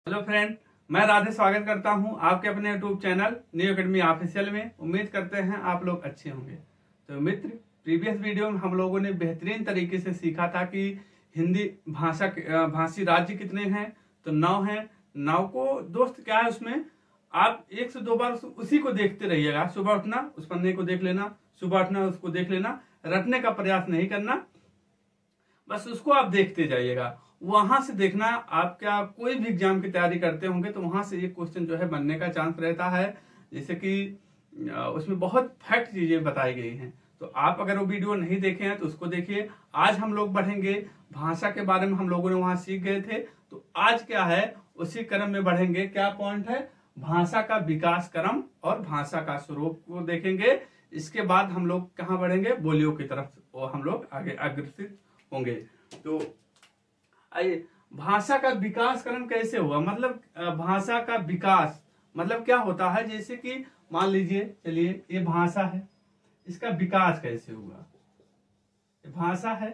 Hello friend, मैं राधे स्वागत करता हूं आपके अपने YouTube channel new academy official में। उम्मीद करते हैं आप लोग अच्छे होंगे। तो मित्र, प्रीवियस वीडियो में हम लोगों ने बेहतरीन तरीके से सीखा था कि हिंदी भाषी राज्य कितने हैं। तो 9 हैं। 9 को दोस्त क्या है, उसमें आप 1 से 2 बार उसी को देखते रहिएगा। सुबह उठना, उस पन्ने को देख लेना, सुबह उठना उसको देख लेना, रटने का प्रयास नहीं करना, बस उसको आप देखते जाइएगा। वहां से देखना, आप क्या कोई भी एग्जाम की तैयारी करते होंगे तो वहां से एक क्वेश्चन जो है बनने का चांस रहता है। जैसे कि उसमें बहुत फैक्ट चीजें बताई गई हैं। तो आप अगर वो वीडियो नहीं देखे हैं तो उसको देखिए। आज हम लोग बढ़ेंगे भाषा के बारे में, हम लोगों ने वहां सीख गए थे। तो आज क्या है, उसी क्रम में बढ़ेंगे। क्या पॉइंट है, भाषा का विकास क्रम और भाषा का स्वरूप को देखेंगे। इसके बाद हम लोग कहाँ बढ़ेंगे, बोलियों की तरफ हम लोग आगे अग्रसित होंगे। तो आइए, भाषा का विकासकरण कैसे हुआ, मतलब भाषा का विकास मतलब क्या होता है। जैसे कि मान लीजिए, चलिए ये भाषा है, इसका विकास कैसे हुआ। ये भाषा है,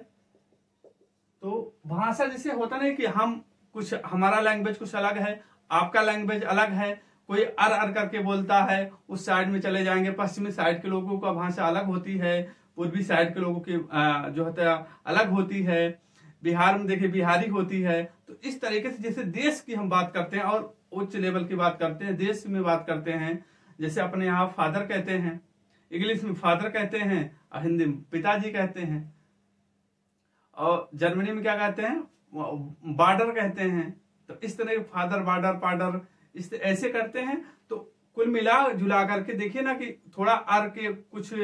तो भाषा जैसे होता नहीं कि हम कुछ, हमारा लैंग्वेज कुछ अलग है, आपका लैंग्वेज अलग है। कोई अर करके बोलता है, उस साइड में चले जाएंगे, पश्चिमी साइड के लोगों का भाषा अलग होती है, पूर्वी साइड के लोगों की जो होता है अलग होती है। बिहार में देखिए बिहारी होती है। तो इस तरीके से जैसे देश की हम बात करते हैं और उच्च लेवल की बात करते हैं, देश में बात करते हैं। जैसे अपने यहाँ फादर कहते हैं, इंग्लिश में फादर कहते हैं, और हिंदी में पिताजी कहते हैं, और जर्मनी में क्या कहते हैं, बॉर्डर कहते हैं। तो इस तरह फादर, बॉर्डर, पार्डर, ऐसे करते हैं। तो कुल मिला जुला करके देखिए ना कि थोड़ा अर के कुछ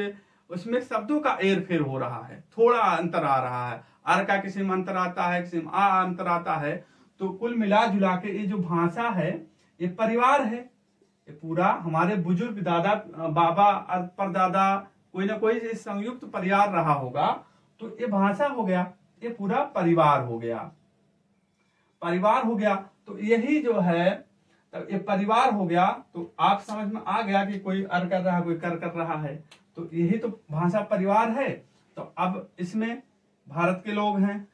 उसमें शब्दों का एर फेर हो रहा है, थोड़ा अंतर आ रहा है। अर का किसी में अंतर आता है, किसी में आ अंतर आता है। तो कुल मिला जुला के ये जो भाषा है, ये परिवार है। ये पूरा हमारे बुजुर्ग दादा, बाबा, परदादा, कोई ना कोई संयुक्त परिवार रहा होगा। तो ये भाषा हो गया, ये पूरा परिवार हो गया, परिवार हो गया। तो यही जो है, तब ये परिवार हो गया। तो आप समझ में आ गया कि कोई अर कर रहा है, कोई कर रहा है। तो यही तो भाषा परिवार है। तो अब इसमें भारत के लोग हैं,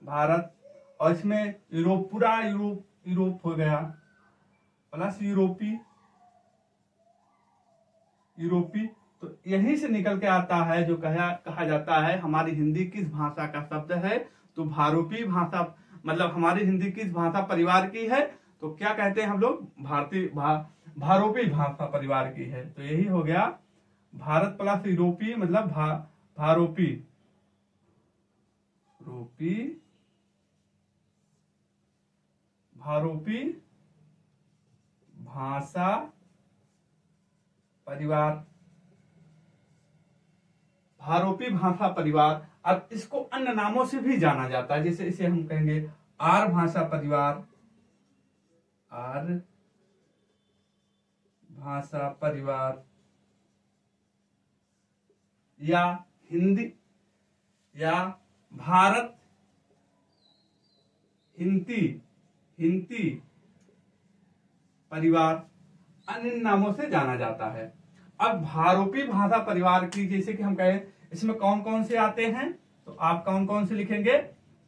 भारत, और इसमें यूरोप, पूरा यूरोप हो गया, प्लस यूरोपी। तो यहीं से निकल के आता है जो कहा जाता है हमारी हिंदी किस भाषा का शब्द है। तो भारोपी भाषा, मतलब हमारी हिंदी किस भाषा परिवार की है। तो क्या कहते हैं हम लोग, भारोपी भाषा परिवार की है। तो यही हो गया भारत प्लस यूरोपी, मतलब भारोपी भाषा परिवार, भारोपी भाषा परिवार। अब इसको अन्य नामों से भी जाना जाता है। जैसे इसे हम कहेंगे आर भाषा परिवार, आर भाषा परिवार, या हिंदी, या भारत हिंदी परिवार, अन्य नामों से जाना जाता है। अब भारोपी भाषा परिवार की, जैसे कि हम कहें, इसमें कौन कौन से आते हैं। तो आप कौन कौन से लिखेंगे,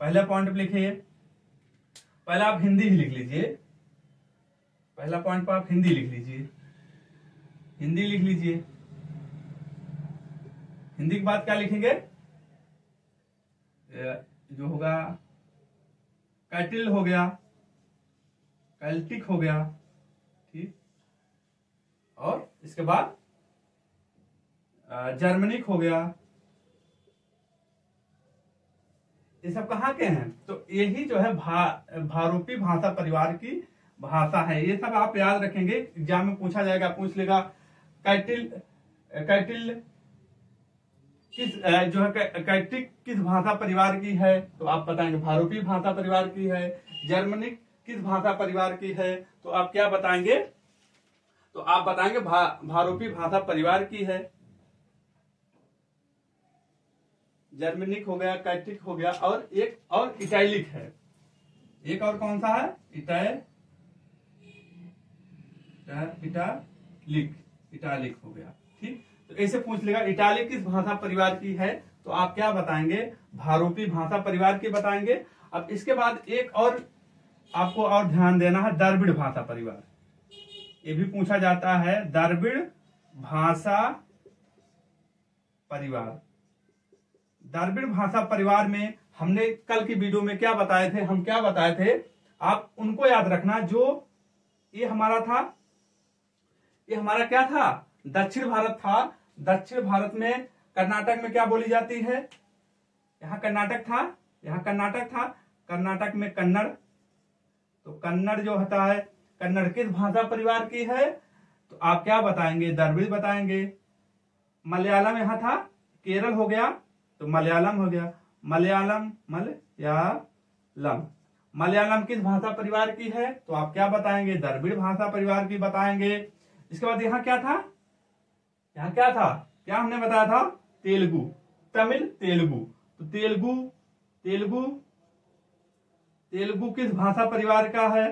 पहले पॉइंट पे लिखिए। पहला आप हिंदी ही लिख लीजिए, पहला पॉइंट पर आप हिंदी लिख लीजिए, हिंदी लिख लीजिए। हिंदी के बाद क्या लिखेंगे, जो होगा कैटिल हो गया, कैल्टिक हो गया, ठीक। और इसके बाद जर्मनिक हो गया। ये सब कहाँ के हैं, तो यही जो है भारोपी भाषा परिवार की भाषा है। ये सब आप याद रखेंगे, एग्जाम में पूछा जाएगा, पूछ लेगा कैटिल किस जो है कैटिक किस भाषा परिवार की है। तो आप बताएंगे भारोपी भाषा परिवार की है। जर्मनिक किस भाषा परिवार की है, तो आप क्या बताएंगे, तो आप बताएंगे भारोपी भाषा परिवार की है। जर्मनिक हो गया, कैटिक हो गया, और एक और इटैलिक है। एक और कौन सा है, इटालिक हो गया, ठीक। तो ऐसे पूछ लेगा इटालिक किस भाषा परिवार की है, तो आप क्या बताएंगे, भारोपी भाषा परिवार की बताएंगे। अब इसके बाद एक और आपको और ध्यान देना है, द्रविड़ भाषा परिवार, ये भी पूछा जाता है, द्रविड़ भाषा परिवार। द्रविड़ भाषा परिवार में हमने कल की वीडियो में क्या बताए थे, हम क्या बताए थे, आप उनको याद रखना। जो ये हमारा था, ये हमारा क्या था, दक्षिण भारत था। दक्षिण भारत में कर्नाटक में क्या बोली जाती है, यहाँ कर्नाटक था, यहाँ कर्नाटक था, कर्नाटक में कन्नड़। तो कन्नड़ जो होता है, कन्नड़ किस भाषा परिवार की है, तो आप क्या बताएंगे, द्रविड़ बताएंगे। मलयालम यहाँ था, केरल हो गया तो मलयालम हो गया, मलयालम मलयालम। मलयालम किस भाषा परिवार की है, तो आप क्या बताएंगे, द्रविड़ भाषा परिवार की बताएंगे। इसके बाद यहाँ क्या था, यहाँ क्या था, क्या हमने बताया था, तेलुगु, तमिल, तेलुगु। तो तेलुगु, तेलुगु, तेलुगु किस भाषा परिवार का है,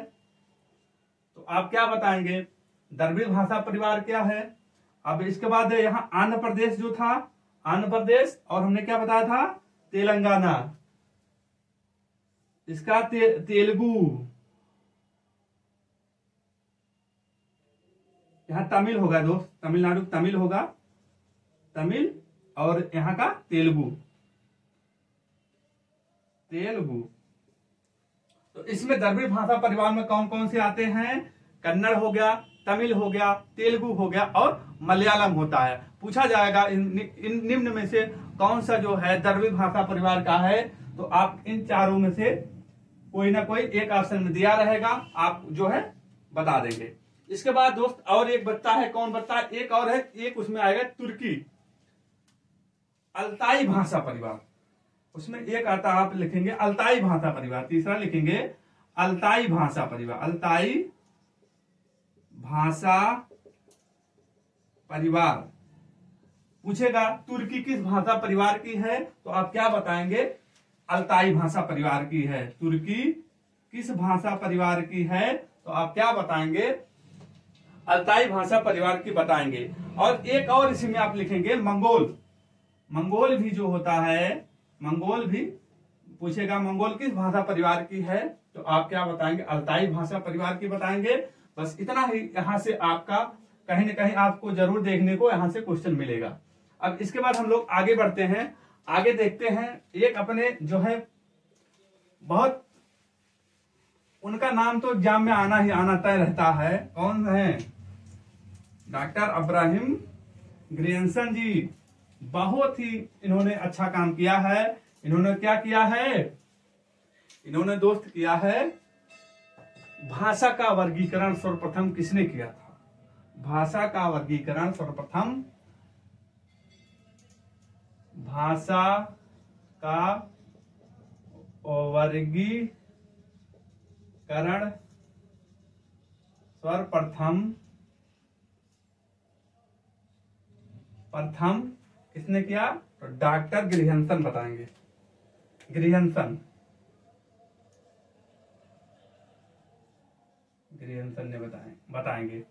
तो आप क्या बताएंगे, द्रविड़ भाषा परिवार क्या है। अब इसके बाद यहाँ आंध्र प्रदेश जो था, आंध्र प्रदेश, और हमने क्या बताया था, तेलंगाना, इसका तेलुगु। यहाँ तमिल होगा दोस्त, तमिलनाडु तमिल होगा, तमिल, और यहाँ का तेलुगु, तेलुगु। तो इसमें द्रविड़ भाषा परिवार में कौन कौन से आते हैं, कन्नड़ हो गया, तमिल हो गया, तेलुगु हो गया, और मलयालम होता है। पूछा जाएगा इन निम्न में से कौन सा जो है द्रविड़ भाषा परिवार का है, तो आप इन चारों में से कोई ना कोई एक ऑप्शन में दिया रहेगा, आप जो है बता देंगे। इसके बाद दोस्त और एक बचता है, कौन बचता है, एक और है, एक उसमें आएगा तुर्की, अल्ताई भाषा परिवार। उसमें एक आता, आप लिखेंगे अल्ताई भाषा परिवार, तीसरा लिखेंगे अल्ताई भाषा परिवार, अल्ताई भाषा परिवार। पूछेगा तुर्की किस भाषा परिवार की है, तो आप क्या बताएंगे, अल्ताई भाषा परिवार की है। तुर्की किस भाषा परिवार की है, तो आप क्या बताएंगे, अल्ताई भाषा परिवार की बताएंगे। और एक और इसी में आप लिखेंगे मंगोल, मंगोल भी जो होता है, मंगोल भी पूछेगा मंगोल किस भाषा परिवार की है, तो आप क्या बताएंगे, अल्ताई भाषा परिवार की बताएंगे। बस इतना ही यहां से आपका कहीं ना कहीं आपको जरूर देखने को यहां से क्वेश्चन मिलेगा। अब इसके बाद हम लोग आगे बढ़ते हैं, आगे देखते हैं, एक अपने जो है बहुत, उनका नाम तो एग्जाम में आना ही आना तय रहता है, कौन है, डॉक्टर इब्राहिम ग्रियर्सन जी। बहुत ही इन्होंने अच्छा काम किया है। इन्होंने क्या किया है, इन्होंने दोस्त किया है, भाषा का वर्गीकरण सर्वप्रथम किसने किया था, भाषा का वर्गीकरण सर्वप्रथम, भाषा का वर्गीकरण प्रथम किसने किया, तो डॉक्टर ग्रियर्सन बताएंगे, ग्रियर्सन ने बताएंगे।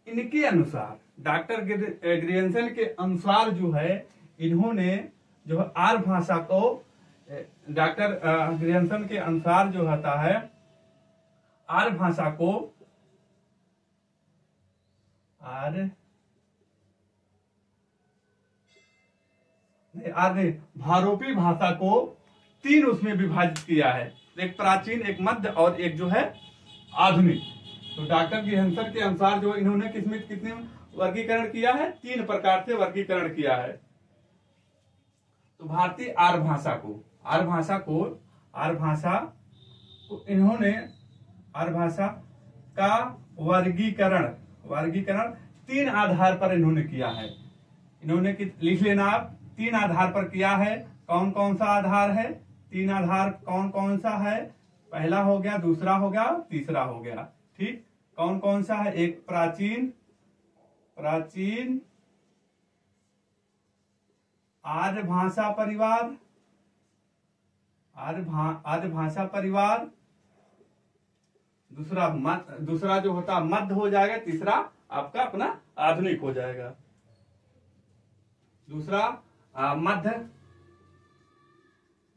इनके अनुसार, डॉक्टर ग्रियर्सन के अनुसार जो है, इन्होंने जो है आर्य भाषा को, डॉक्टर ग्रियर्सन के अनुसार जो होता है, आर्य भाषा को, भारोपी भाषा को तीन उसमें विभाजित किया है, एक प्राचीन, एक मध्य और एक जो है आधुनिक। तो डॉक्टर ग्रियर्सन के अनुसार जो इन्होंने किसमें कितने वर्गीकरण किया है, तीन प्रकार से वर्गीकरण किया है। तो भारतीय आर्य भाषा को, आर्य भाषा को इन्होंने, आर्य भाषा का वर्गीकरण तीन आधार पर इन्होंने किया है। इन्होंने लिख लेना आप, तीन आधार पर किया है। कौन कौन सा आधार है, तीन आधार कौन कौन सा है, पहला हो गया, दूसरा हो गया, तीसरा हो गया, ठीक। कौन कौन सा है, एक प्राचीन आर्य भाषा परिवार, आर्य भाषा परिवार, दूसरा जो होता मध्य हो जाएगा, तीसरा आपका अपना आधुनिक हो जाएगा। दूसरा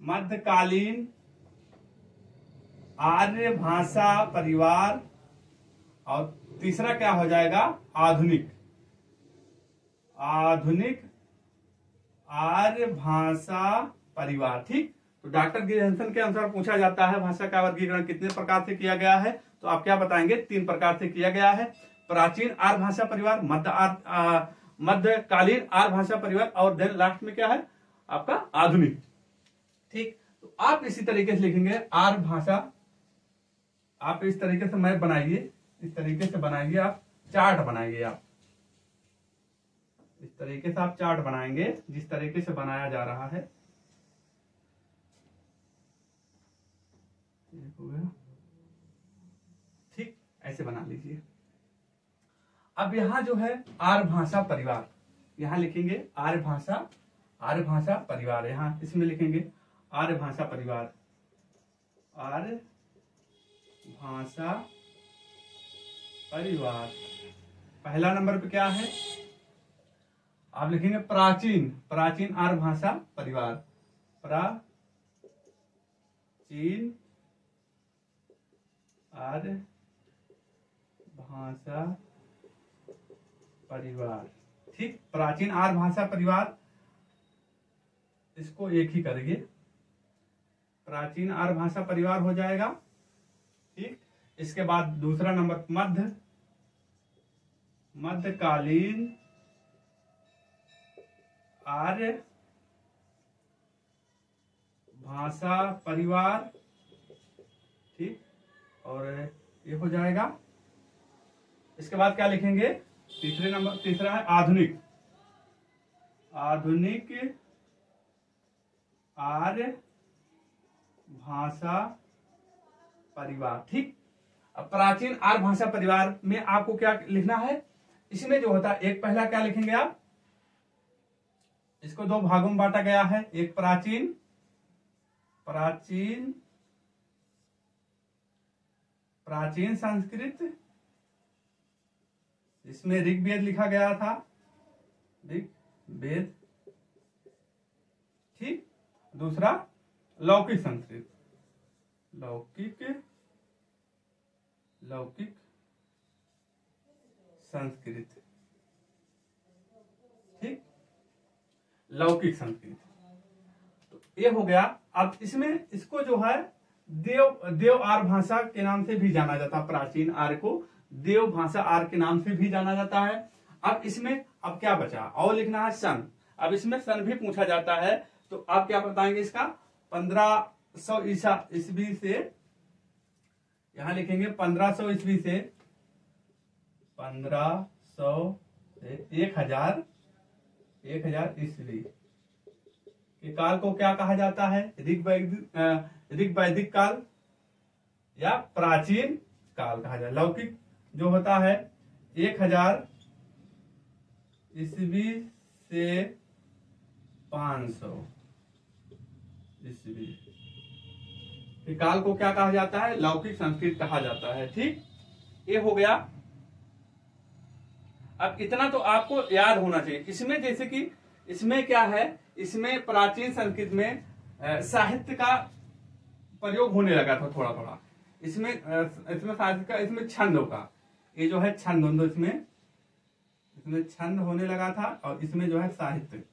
मध्यकालीन आर्य भाषा परिवार, और तीसरा क्या हो जाएगा, आधुनिक, आधुनिक आर्य भाषा परिवार। ठीक, तो डॉक्टर गिब्सन के अनुसार पूछा जाता है भाषा का वर्गीकरण कितने प्रकार से किया गया है, तो आप क्या बताएंगे, 3 प्रकार से किया गया है। प्राचीन आर्य भाषा परिवार, मध्यकालीन आर्य भाषा परिवार, और देन लास्ट में क्या है आपका आधुनिक। ठीक, तो आप इसी तरीके से लिखेंगे आर्य भाषा, आप इस तरीके से मैप बनाइए, इस तरीके से बनाइए, आप चार्ट बनाइए, आप इस तरीके से आप चार्ट बनाएंगे जिस तरीके से बनाया जा रहा है। हो गया, ठीक, ऐसे बना लीजिए। अब यहां जो है आर्य भाषा परिवार, यहां लिखेंगे आर्य भाषा परिवार, यहां इसमें लिखेंगे आर्य भाषा परिवार, आर्य भाषा परिवार। पहला नंबर पे क्या है, आप लिखेंगे प्राचीन आर्य भाषा परिवार, प्राचीन आर्य भाषा परिवार। ठीक, प्राचीन आर्य भाषा परिवार, इसको एक ही करेंगे, प्राचीन आर्य भाषा परिवार हो जाएगा। ठीक, इसके बाद दूसरा नंबर मध्यकालीन आर्य भाषा परिवार। ठीक, और ये हो जाएगा। इसके बाद क्या लिखेंगे, तीसरा है आधुनिक आर्य भाषा परिवार। ठीक, अब प्राचीन आर्य भाषा परिवार में आपको क्या लिखना है, इसमें जो होता है एक पहला क्या लिखेंगे आप, इसको 2 भागों में बांटा गया है, एक प्राचीन संस्कृत, इसमें ऋग्वेद लिखा गया था, ऋग्वेद। ठीक, दूसरा लौकिक संस्कृत, लौकिक संस्कृत। ठीक, लौकिक संस्कृत, तो ये हो गया। अब इसमें इसको जो है देव आर्य भाषा के नाम से भी जाना जाता है, प्राचीन आर्य को देव भाषा आर्य के नाम से भी जाना जाता है। अब इसमें अब क्या बचा, और लिखना है सन। अब इसमें सन भी पूछा जाता है, तो आप क्या बताएंगे, इसका 1500 ईस्वी से, यहां लिखेंगे 1500 ईस्वी से 1000 ईस्वी के काल को क्या कहा जाता है, ऋग्वैदिक काल या प्राचीन काल कहा जाता है। लौकिक जो होता है 1000 ईस्वी से 500 ईस्वी के काल को क्या कहा जाता है, लौकिक संस्कृत कहा जाता है। ठीक, ये हो गया। अब इतना तो आपको याद होना चाहिए। इसमें जैसे कि इसमें क्या है, इसमें प्राचीन संस्कृत में साहित्य का प्रयोग होने लगा था थोड़ा थोड़ा, इसमें साहित्य का, इसमें छंदों का, ये जो है छंद, इसमें छंद होने लगा था, और इसमें जो है साहित्य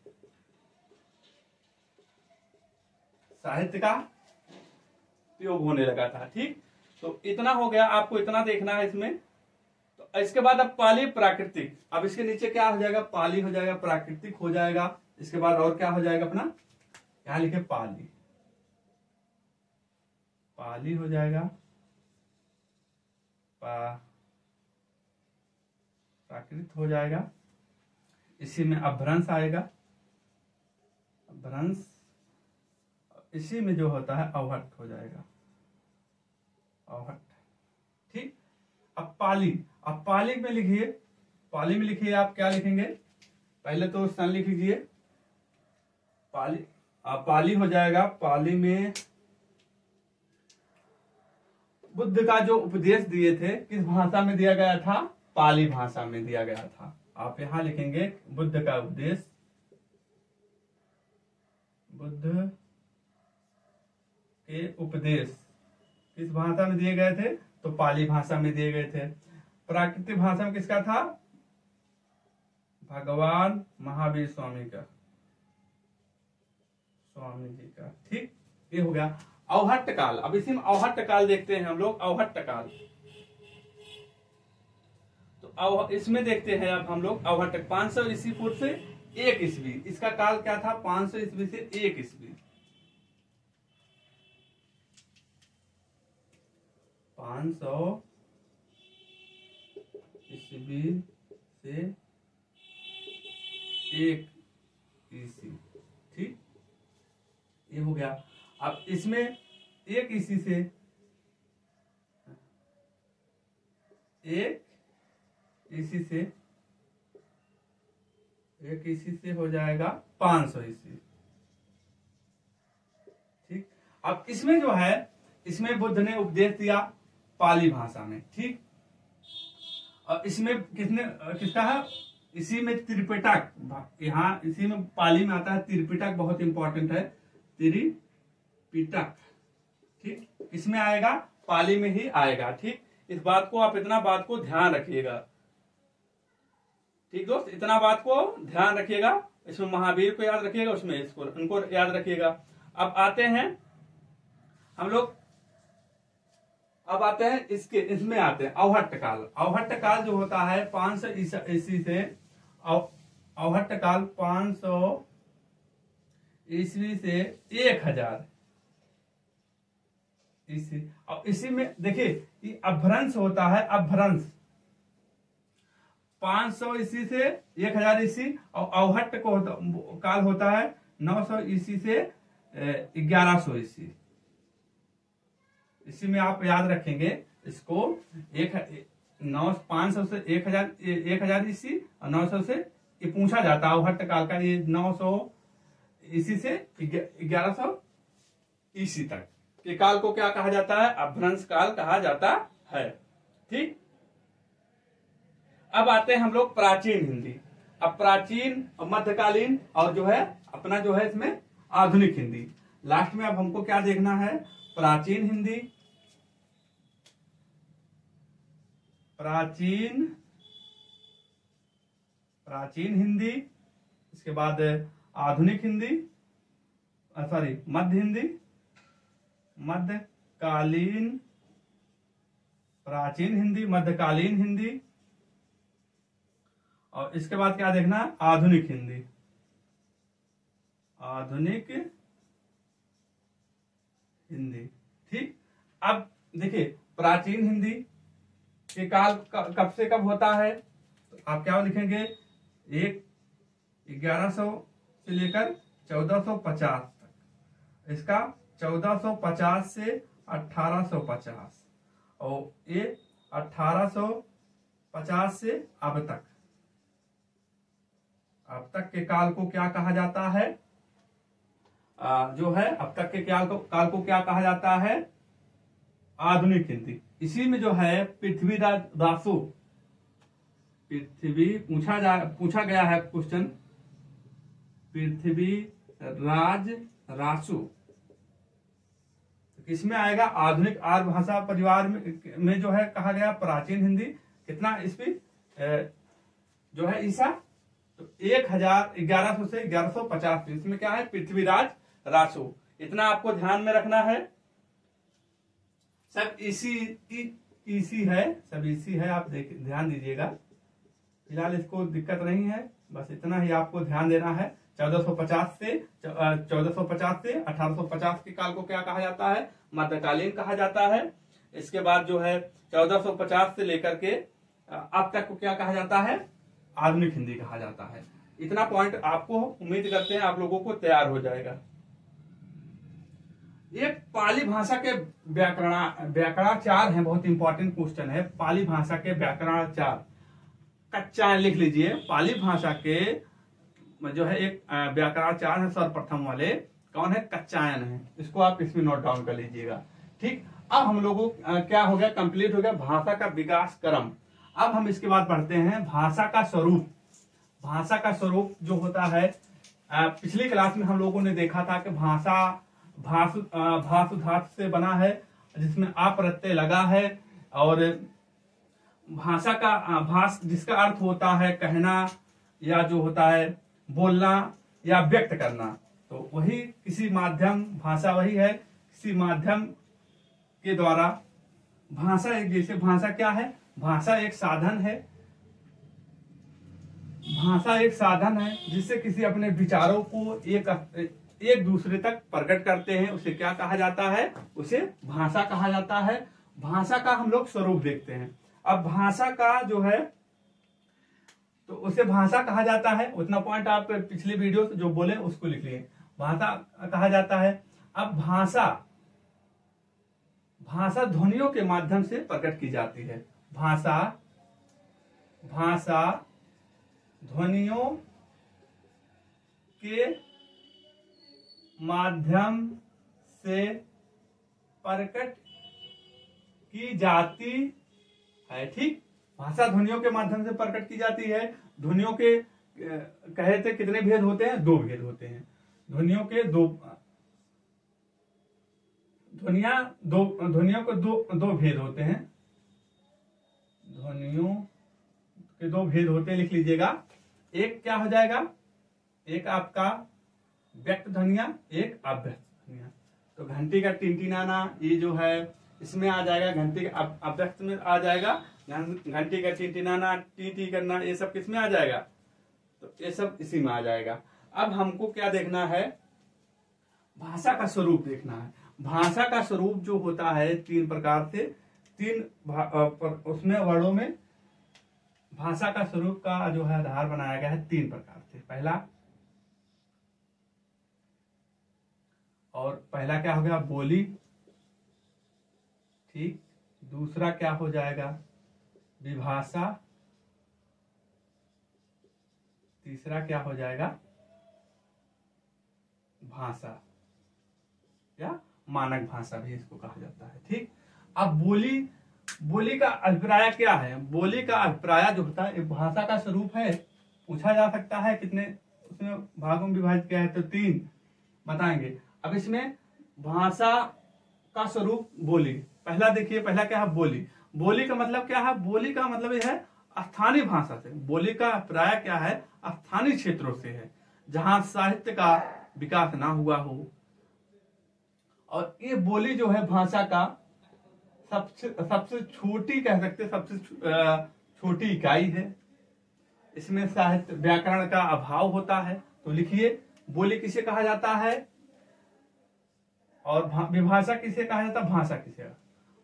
का प्रयोग होने लगा था। ठीक, तो इतना हो गया, आपको इतना देखना है इसमें। तो इसके बाद अब पाली प्राकृतिक, अब इसके नीचे क्या हो जाएगा, पाली हो जाएगा, प्राकृतिक हो जाएगा। इसके बाद और क्या हो जाएगा अपना, यहां लिखे पाली हो जाएगा, प्राकृत हो जाएगा। इसी में अपभ्रंश आएगा, अपभ्रंश। इसी में जो होता है अवहट्ट हो जाएगा, अवहट्ट। ठीक, अब पाली में लिखिए, पाली में लिखिए आप क्या लिखेंगे, पहले तो सन लिख लीजिए, पाली हो जाएगा। पाली में बुद्ध का जो उपदेश दिए थे किस भाषा में दिया गया था, पाली भाषा में दिया गया था। आप यहां लिखेंगे बुद्ध का उपदेश, बुद्ध के उपदेश किस भाषा में दिए गए थे? तो पाली भाषा में दिए गए थे। प्राकृतिक भाषा में किसका था? भगवान महावीर स्वामी का, स्वामी जी का। ठीक, ये हो गया अवहट्ट काल। अब इसी में अवहट्ट काल देखते हैं हम लोग, अवहट्ट काल। तो इसमें देखते हैं अब हम लोग अवहट्ट 500 ईस्वी पूर्व से 1 ईस्वी। इसका काल क्या था? 500 ईस्वी से 1 ईस्वी। 500 ईस्वी से 1 ईस्वी। ठीक, ये हो गया। अब इसमें 1 ईस्वी से 1 ईस्वी से 1 ईस्वी से हो जाएगा 500 ईस्वी। ठीक, अब इसमें जो है, इसमें बुद्ध ने उपदेश दिया पाली भाषा में। ठीक, और इसमें किसका है? इसी में त्रिपिटक, यहाँ इसी में पाली में आता है त्रिपिटक, बहुत इंपॉर्टेंट है त्रिपिटक। ठीक, इसमें आएगा, पाली में ही आएगा। ठीक, इस बात को आप, इतना बात को ध्यान रखिएगा। ठीक दोस्त, इतना बात को ध्यान रखिएगा। इसमें महावीर को याद रखिएगा, उसमें इसको, उनको याद रखिएगा। अब आते हैं हम लोग, अब आते हैं इसमें आते हैं अवहट्ट काल। अवहट्ट काल जो होता है 500 ईस्वी से, अवहट्ट काल 500 ईस्वी से 1000 ईस्वी। और इसी में देखिए अभ्रंश होता है, अभ्रंश 500 ईस्वी से 1000 ईस्वी। और अवहट्ट को काल होता है 900 ईस्वी से 1100 ईस्वी। इसी में आप याद रखेंगे इसको, 500 से 1000 ईस्वी और 900 से, ये पूछा जाता है अवहट्ट काल का, ये 900 ईस्वी से 1100 ईस्वी तक के काल को क्या कहा जाता है? अभ्रंश काल कहा जाता है। ठीक, अब आते हैं हम लोग प्राचीन हिंदी। अब प्राचीन, मध्यकालीन और जो है अपना जो है इसमें आधुनिक हिंदी। लास्ट में अब हमको क्या देखना है? प्राचीन हिंदी, प्राचीन हिंदी, इसके बाद आधुनिक हिंदी, सॉरी मध्य हिंदी, मध्यकालीन, प्राचीन हिंदी, मध्यकालीन हिंदी, और इसके बाद क्या देखना? आधुनिक हिंदी, आधुनिक हिंदी। ठीक, अब देखिए प्राचीन हिंदी के काल कब से कब होता है? तो आप क्या लिखेंगे? 1100 से लेकर 1450 तक। इसका 1450 से 1850, और ये 1850 से अब तक के काल को क्या कहा जाता है? जो है अब तक के काल को क्या कहा जाता है? आधुनिक हिंदी। इसी में जो है पृथ्वीराज रासो, पूछा गया है क्वेश्चन, पृथ्वीराज रासो किसमें आएगा? आधुनिक आर्य भाषा परिवार में जो है कहा गया प्राचीन हिंदी। कितना ईस्वी जो है ईसा? तो 1100 से 1150। इसमें क्या है? पृथ्वीराज रासो। इतना आपको ध्यान में रखना है। सब इसी है, सब इसी है, आप ध्यान दीजिएगा। फिलहाल इसको दिक्कत नहीं है, बस इतना ही आपको ध्यान देना है। 1450 से 1850 के काल को क्या कहा जाता है? मध्यकालीन कहा जाता है। इसके बाद जो है 1450 से लेकर के अब तक को क्या कहा जाता है? आधुनिक हिंदी कहा जाता है। इतना पॉइंट आपको, उम्मीद करते हैं आप लोगों को तैयार हो जाएगा। ये पाली भाषा के व्याकरणाचार हैं, बहुत इंपॉर्टेंट क्वेश्चन है। पाली भाषा के व्याकरणाचार कच्चा लिख लीजिए। पाली भाषा के जो है एक व्याकरणाचार है सर्वप्रथम वाले, कौन है? कच्चायन है। इसको आप इसमें नोट डाउन कर लीजिएगा। ठीक, अब हम लोगों क्या हो गया? कंप्लीट हो गया भाषा का विकास क्रम। अब हम इसके बाद पढ़ते हैं भाषा का स्वरूप। भाषा का स्वरूप जो होता है, पिछली क्लास में हम लोगों ने देखा था कि भाषा भाषु धातु से बना है जिसमें आ प्रत्यय लगा है, और भाषा का जिसका अर्थ होता है कहना या जो होता है बोलना या व्यक्त करना। तो वही किसी माध्यम, भाषा वही है किसी माध्यम के द्वारा। भाषा एक, जैसे भाषा क्या है, भाषा एक साधन है, भाषा एक साधन है जिससे किसी अपने विचारों को एक दूसरे तक प्रकट करते हैं, उसे क्या कहा जाता है, उसे भाषा कहा जाता है। भाषा का हम लोग स्वरूप देखते हैं। अब भाषा का जो है तो उसे भाषा कहा जाता है, उतना पॉइंट आप पिछले वीडियो जो बोले उसको लिख लिए, भाषा कहा जाता है। अब भाषा ध्वनियों के माध्यम से प्रकट की जाती है। भाषा ध्वनियों के माध्यम से प्रकट की जाती है। ठीक, भाषा ध्वनियों के माध्यम से प्रकट की जाती है। ध्वनियों के कहे थे कितने भेद होते हैं, 2 भेद होते हैं। ध्वनियों के दो भेद होते हैं। ध्वनियों के 2 भेद होते हैं, लिख लीजिएगा। एक क्या हो जाएगा, एक आपका व्यक्त ध्वनिया, एक अव्यक्त ध्वनिया। तो घंटी का टिनटिनाना ये जो है इसमें आ जाएगा, घंटी का अव्यक्त में आ जाएगा। घंटी का टिनटिनाना, टी टी करना, ये सब किसमें आ जाएगा, तो ये सब इसी में आ जाएगा। अब हमको क्या देखना है, भाषा का स्वरूप देखना है। भाषा का स्वरूप जो होता है 3 प्रकार से, 3 उसमें वर्णों में भाषा का स्वरूप का जो है आधार बनाया गया है 3 प्रकार से। पहला क्या हो गया, बोली। ठीक, दूसरा क्या हो जाएगा, विभाषा। तीसरा क्या हो जाएगा, भाषा या मानक भाषा भी इसको कहा जाता है। ठीक, अब बोली का अभिप्राय क्या है। बोली का अभिप्राय जो होता है भाषा का स्वरूप है। पूछा जा सकता है कितने उसमें भागों में विभाजित किया है, तो 3 बताएंगे। अब इसमें भाषा का स्वरूप बोली, पहला देखिए, पहला क्या है, बोली। बोली का मतलब क्या है, बोली का मतलब यह है स्थानीय भाषा से। बोली का अभिप्राय क्या है, स्थानीय क्षेत्रों से है, जहां साहित्य का विकास ना हुआ हो। और ये बोली जो है भाषा का सबसे छोटी कह सकते, सबसे छोटी इकाई है। इसमें साहित्य व्याकरण का अभाव होता है। तो लिखिए, बोली किसे कहा जाता है और विभाषा किसे कहा जाता है, भाषा किसे।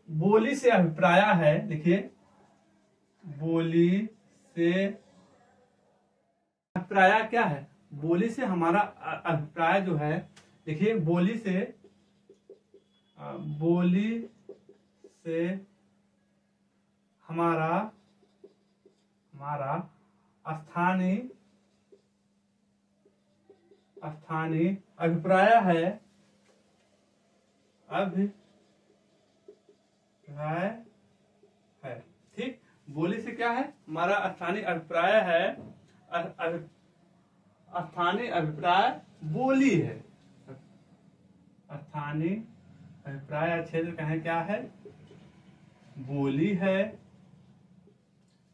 बोली से अभिप्राय है, लिखिए, बोली से अभिप्राय क्या है, बोली से हमारा अभिप्राय जो है, लिखिए, बोली से हमारा स्थानीय अभिप्राय है, ठीक। बोली से क्या है, हमारा स्थानीय अभिप्राय है। स्थानीय अभिप्राय बोली है। स्थानीय अभिप्राय क्षेत्र कहें क्या है, बोली है।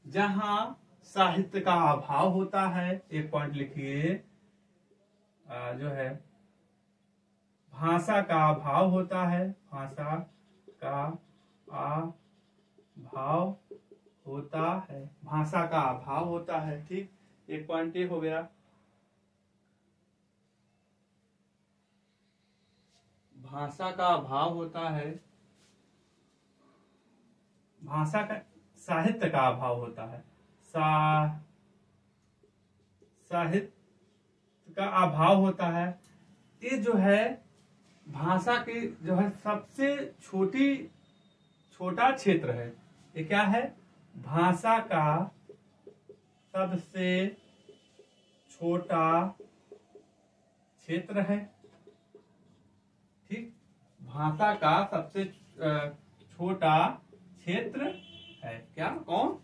जहां साहित्य का अभाव होता है, एक पॉइंट लिखिए, जो है भाषा का अभाव होता है, भाषा का अभाव होता है, भाषा का अभाव होता है। ठीक, एक पॉइंट ये हो गया। भाषा का अभाव होता है, भाषा का, साहित्य का अभाव होता है, साहित्य का अभाव होता है। ये जो है भाषा की जो है सबसे छोटा क्षेत्र है। ये क्या है, भाषा का सबसे छोटा क्षेत्र है। ठीक, भाषा का सबसे छोटा क्षेत्र है क्या, कौन,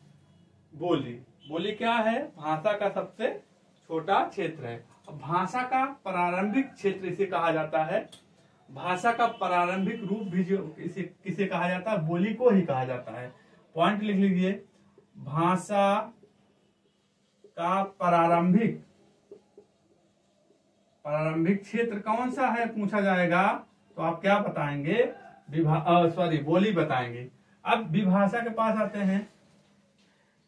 बोली। बोली क्या है, भाषा का सबसे छोटा क्षेत्र है। भाषा का प्रारंभिक क्षेत्र इसे कहा जाता है। भाषा का प्रारंभिक रूप भी जो किसे कहा जाता है, बोली को ही कहा जाता है। पॉइंट लिख लीजिए, भाषा का प्रारंभिक क्षेत्र कौन सा है पूछा जाएगा तो आप क्या बताएंगे, बोली बताएंगे। अब विभाषा के पास आते हैं।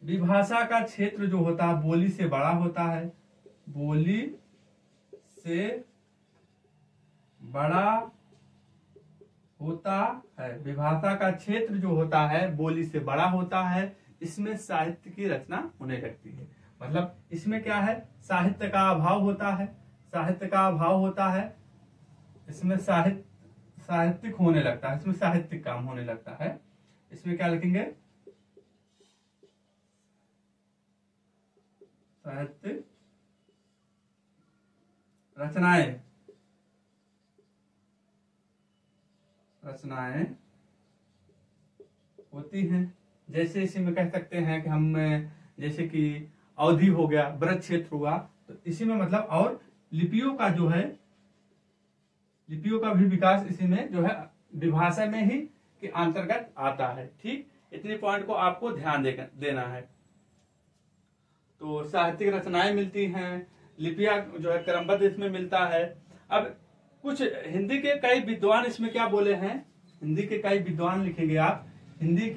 विभाषा का क्षेत्र जो होता है बोली से बड़ा होता है, बोली से बड़ा होता है। विभाषा का क्षेत्र जो होता है बोली से बड़ा होता है। इसमें साहित्य की रचना होने लगती है। मतलब इसमें क्या है, साहित्य का अभाव होता है, साहित्य का अभाव होता है। इसमें साहित्यिक होने लगता है, इसमें साहित्यिक काम होने लगता है। इसमें क्या लिखेंगे, साहित्य रचनाएं होती हैं। जैसे इसी में कह सकते हैं कि हम, जैसे कि अवधि हो गया, ब्रज क्षेत्र हुआ, तो इसी में मतलब, और लिपियों का जो है, लिपियों का भी विकास इसी में जो है विभाषा में ही के अंतर्गत आता है। ठीक, इतने पॉइंट को आपको ध्यान देना है। तो साहित्यिक रचनाएं मिलती हैं, लिपियां जो है क्रमबद्ध इसमें मिलता है। अब कुछ हिंदी के कई विद्वान इसमें क्या बोले हैं, हिंदी के कई विद्वान लिखेंगे आप, हिंदी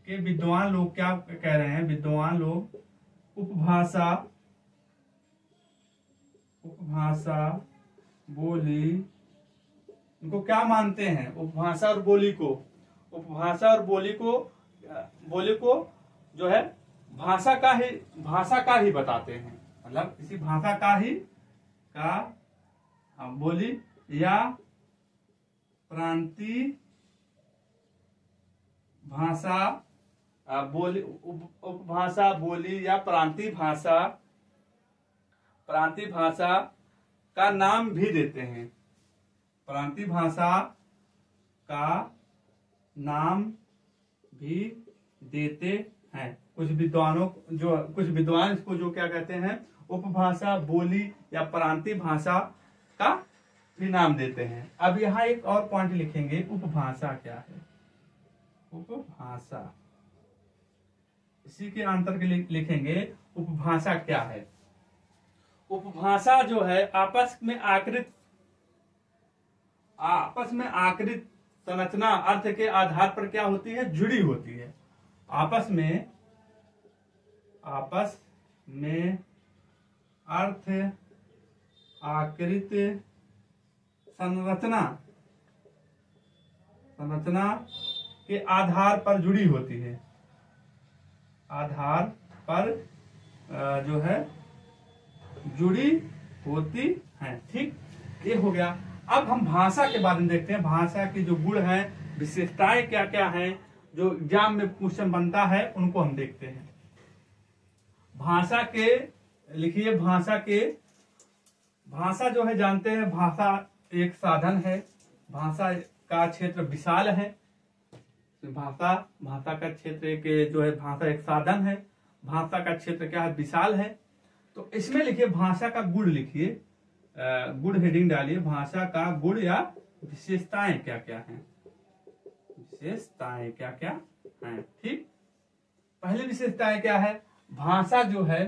के विद्वान लोग क्या कह रहे हैं, विद्वान लोग उपभाषा बोली इनको क्या मानते हैं, उपभाषा और बोली को जो है भाषा का ही बताते हैं। मतलब किसी भाषा का बोली या प्रांतीय भाषा, उपभाषा, बोली या प्रांतीय भाषा का नाम भी देते हैं। प्रांतीय भाषा का नाम भी देते हैं। कुछ विद्वान इसको जो क्या कहते हैं, उपभाषा, बोली या प्रांतीय भाषा का भी नाम देते हैं। अब यहाँ एक और पॉइंट लिखेंगे, उपभाषा क्या है। उपभाषा, इसी के अंतर के लिए लिखेंगे उपभाषा क्या है। उपभाषा जो है आपस में आकृत संरचना अर्थ के आधार पर क्या होती है, जुड़ी होती है। आपस में अर्थ आकृत संरचना के आधार पर जुड़ी होती है, आधार पर जो है जुड़ी होती है। ठीक, ये हो गया। अब हम भाषा के बारे में देखते हैं, भाषा के जो गुण हैं, विशेषताएं क्या क्या हैं, जो एग्जाम में क्वेश्चन बनता है उनको हम देखते हैं। भाषा के लिखिए, भाषा जो है जानते हैं, भाषा एक साधन है, भाषा का क्षेत्र विशाल है। भाषा का क्षेत्र के जो है, भाषा एक साधन है, भाषा का क्षेत्र क्या है, विशाल है। तो इसमें लिखिए भाषा का गुण, लिखिए गुण हेडिंग डालिए, भाषा का गुण या विशेषताएं क्या क्या हैं, विशेषताएं क्या क्या हैं। ठीक, पहली विशेषताएं क्या है, भाषा जो है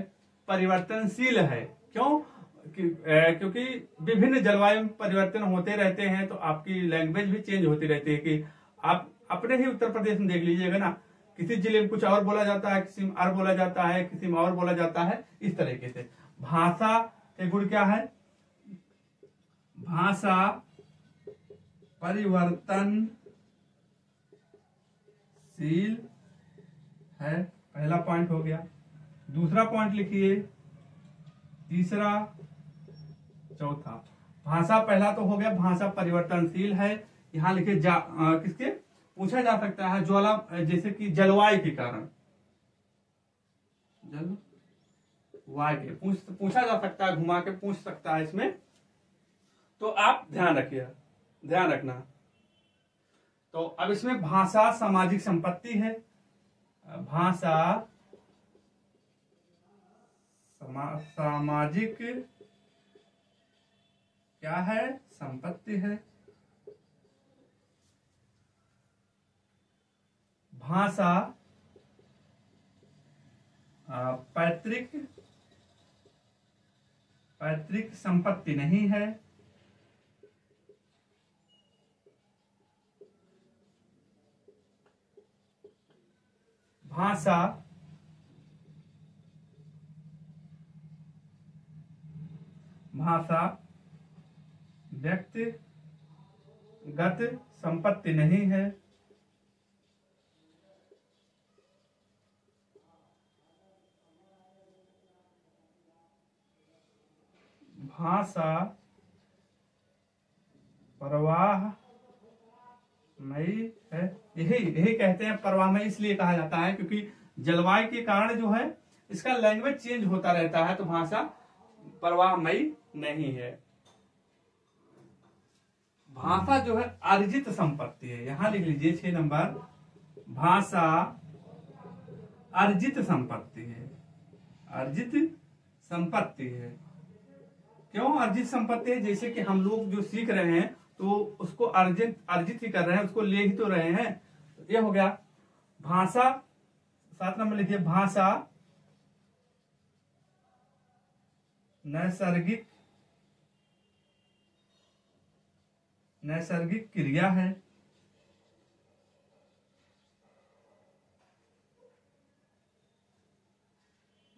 परिवर्तनशील है। क्यों? क्योंकि विभिन्न जलवायु में परिवर्तन होते रहते हैं, तो आपकी लैंग्वेज भी चेंज होती रहती है। कि आप अपने ही उत्तर प्रदेश में देख लीजिएगा ना, किसी जिले में कुछ और बोला जाता है, किसी में और बोला जाता है, किसी में और बोला जाता है, इस तरीके से। भाषा के गुण क्या है, भाषा परिवर्तनशील है, पहला पॉइंट हो गया। दूसरा पॉइंट लिखिए, तीसरा, चौथा। भाषा पहला तो हो गया, भाषा परिवर्तनशील है। यहां लिखिए किसके पूछा जा सकता है, जैसे कि जलवायु के कारण, जलवायु के पूछा जा सकता है, घुमा के पूछ सकता है इसमें, तो आप ध्यान रखना। तो अब इसमें भाषा सामाजिक संपत्ति है, भाषा सामाजिक क्या है? संपत्ति है। भाषा पैतृक संपत्ति नहीं है। भाषा व्यक्तिगत संपत्ति नहीं है। भाषा प्रवाहमयी है। यही कहते हैं प्रवाहमयी, इसलिए कहा जाता है क्योंकि जलवायु के कारण जो है इसका लैंग्वेज चेंज होता रहता है, तो भाषा प्रवाहमयी नहीं है। भाषा जो है अर्जित संपत्ति है। यहां लिख लीजिए 6 नंबर, भाषा अर्जित संपत्ति है। अर्जित संपत्ति है। क्यों अर्जित संपत्ति है? जैसे कि हम लोग जो सीख रहे हैं तो उसको अर्जित ही कर रहे हैं, उसको ले ही तो रहे हैं। तो ये हो गया भाषा। 7 नंबर लिखिए, भाषा नैसर्गिक क्रिया है।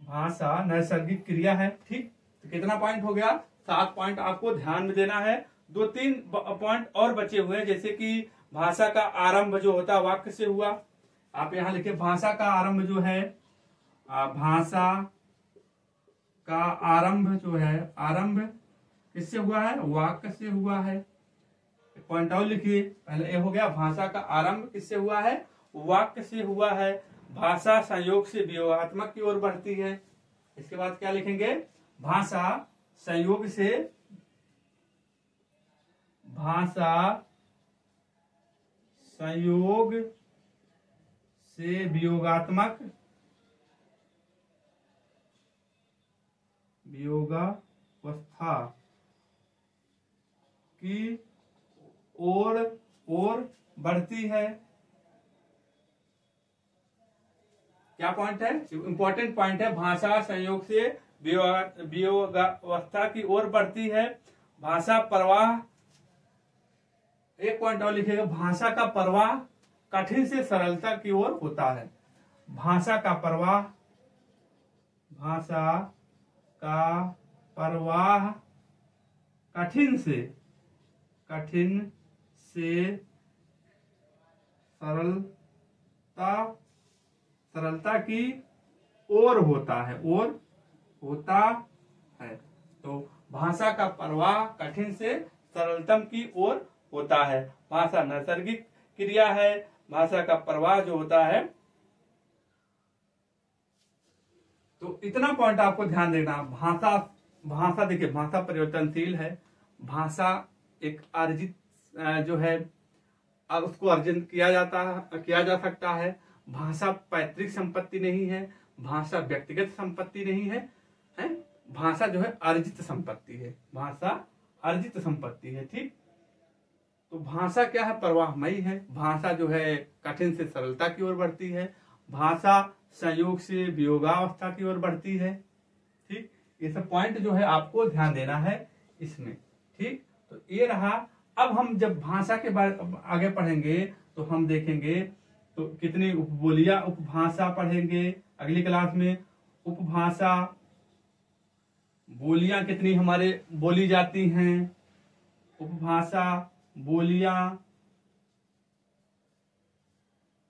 भाषा नैसर्गिक क्रिया है। ठीक, तो कितना पॉइंट हो गया? 7 पॉइंट आपको ध्यान में देना है। 2-3 पॉइंट और बचे हुए हैं, जैसे कि भाषा का आरंभ जो होता है वाक्य से हुआ। आप यहां लिखिए, भाषा का आरंभ जो है, भाषा का आरंभ जो है, आरंभ किससे हुआ है? वाक्य से हुआ है। पॉइंट और लिखिए, पहले ये हो गया, भाषा का आरंभ किससे हुआ है? वाक्य से हुआ है। भाषा संयोग से वियोगात्मक की ओर बढ़ती है। इसके बाद क्या लिखेंगे? भाषा संयोग से वियोगात्मक वियोगावस्था की ओर बढ़ती है। क्या पॉइंट है? इंपॉर्टेंट पॉइंट है। भाषा संयोग से वियोगावस्था की ओर बढ़ती है। भाषा प्रवाह, एक पॉइंट और लिखिएगा, भाषा का प्रवाह कठिन से सरलता की ओर होता है। भाषा का प्रवाह कठिन से सरलता की ओर होता है। तो भाषा का प्रवाह कठिन से सरलतम की ओर होता है। भाषा नैसर्गिक क्रिया है। भाषा का प्रवाह जो होता है, तो इतना पॉइंट आपको ध्यान देना। भाषा देखिए, भाषा परिवर्तनशील है। भाषा एक अर्जित जो है, उसको अर्जित किया जा सकता है। भाषा पैतृक संपत्ति नहीं है। भाषा व्यक्तिगत संपत्ति नहीं है, भाषा जो है अर्जित संपत्ति है। भाषा अर्जित संपत्ति है। ठीक, तो भाषा क्या है? प्रवाहमयी है। भाषा जो है कठिन से सरलता की ओर बढ़ती है। भाषा संयोग से वियोगावस्था की ओर बढ़ती है। ठीक, ये सब पॉइंट जो है आपको ध्यान देना है इसमें। ठीक, तो ये रहा। अब हम जब भाषा के बारे आगे पढ़ेंगे तो हम देखेंगे तो कितनी उपबोलियां, उपभाषा पढ़ेंगे अगली क्लास में। उपभाषा, बोलियां कितनी हमारे बोली जाती हैं, उपभाषा, बोलियां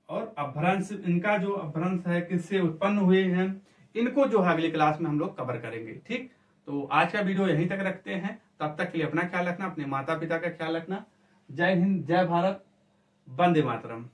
और अपभ्रंश, इनका जो अपभ्रंश है किससे उत्पन्न हुए हैं, इनको जो है अगली क्लास में हम लोग कवर करेंगे। ठीक, तो आज का वीडियो यहीं तक रखते हैं। तब तक के लिए अपना ख्याल रखना, अपने माता पिता का ख्याल रखना। जय हिंद, जय भारत, वंदे मातरम।